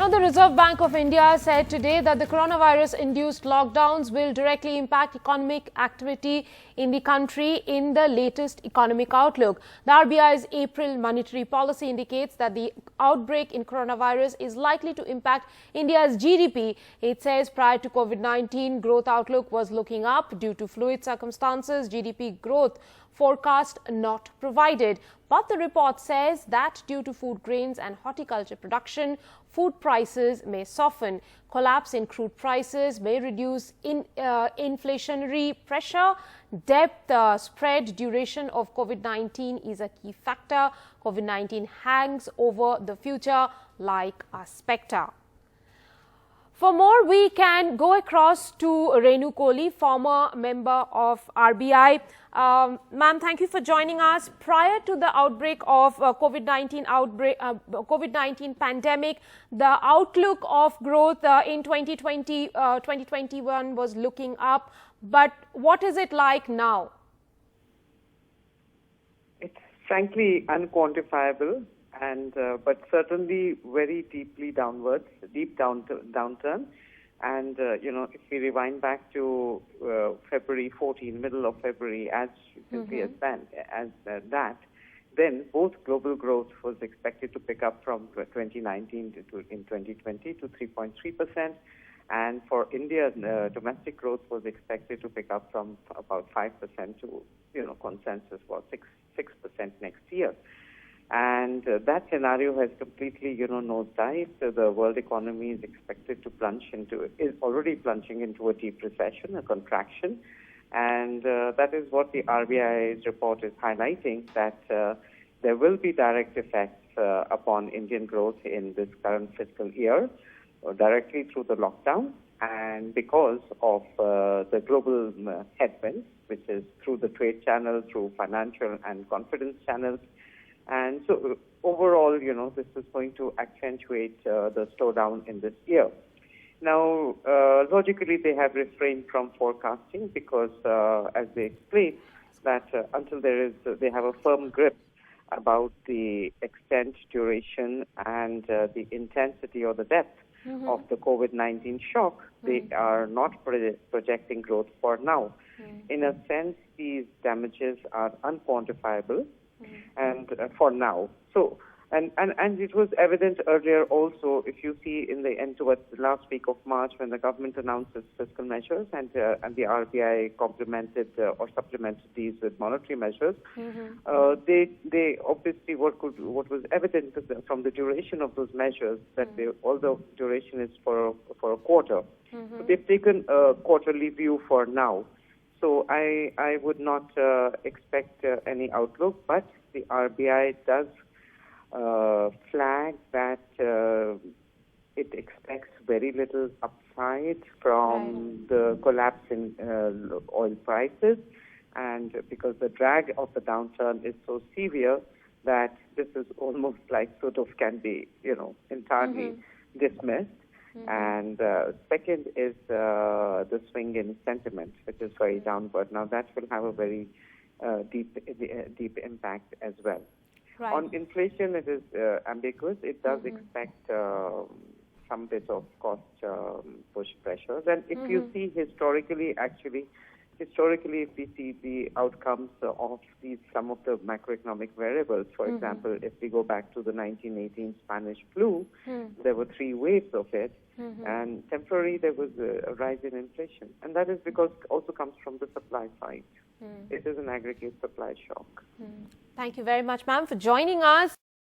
Now, the Reserve Bank of India said today that the coronavirus-induced lockdowns will directly impact economic activity in the country in the latest economic outlook. The RBI's April monetary policy indicates that the outbreak in coronavirus is likely to impact India's GDP. It says prior to COVID-19, growth outlook was looking up due to fluid circumstances. GDP growth forecast not provided. But the report says that due to food grains and horticulture production, food prices may soften. Collapse in crude prices may reduce inflationary pressure. Depth, spread, duration of COVID-19 is a key factor. COVID-19 hangs over the future like a spectre. For more, we can go across to Renu Kohli, former member of RBI. Ma'am, thank you for joining us. Prior to the outbreak of COVID-19 pandemic, the outlook of growth in 2021 was looking up. But what is it like now? It's frankly unquantifiable, and but certainly very deeply downwards, deep downturn. And if we rewind back to February 14, middle of February, as simply as that, then both global growth was expected to pick up from 2019 in 2020 to 3.3%, and for India, domestic growth was expected to pick up from about 5% to consensus was 6% next year. And that scenario has completely, nosedived. The world economy is expected to is already plunging into a deep recession, a contraction. And that is what the RBI's report is highlighting, that there will be direct effects upon Indian growth in this current fiscal year, directly through the lockdown, and because of the global headwinds, which is through the trade channel, through financial and confidence channels. And so overall, this is going to accentuate the slowdown in this year. Now, logically, they have refrained from forecasting because, as they explain, that until they have a firm grip about the extent, duration, and the intensity or the depth of the COVID-19 shock, they are not projecting growth for now. In a sense, these damages are unquantifiable. And for now, so and it was evident earlier also. If you see in the end towards the last week of March, when the government announced its fiscal measures and the RBI complemented or supplemented these with monetary measures, they obviously what was evident from the duration of those measures that although duration is for a quarter, so they've taken a quarterly view for now. So I would not expect any outlook, but the RBI does flag that it expects very little upside from the collapse in oil prices, and because the drag of the downturn is so severe that this is almost like sort of can be entirely dismissed. And second is the swing in sentiment, which is very downward. Now that will have a very deep impact as well. Right. On inflation, it is ambiguous. It does expect some bit of cost push pressures. And if you see historically, if we see the outcomes of some of the macroeconomic variables, for example, if we go back to the 1918 Spanish flu, there were 3 waves of it, and temporarily there was a rise in inflation. And that is because it also comes from the supply side. It is an aggregate supply shock. Thank you very much, ma'am, for joining us.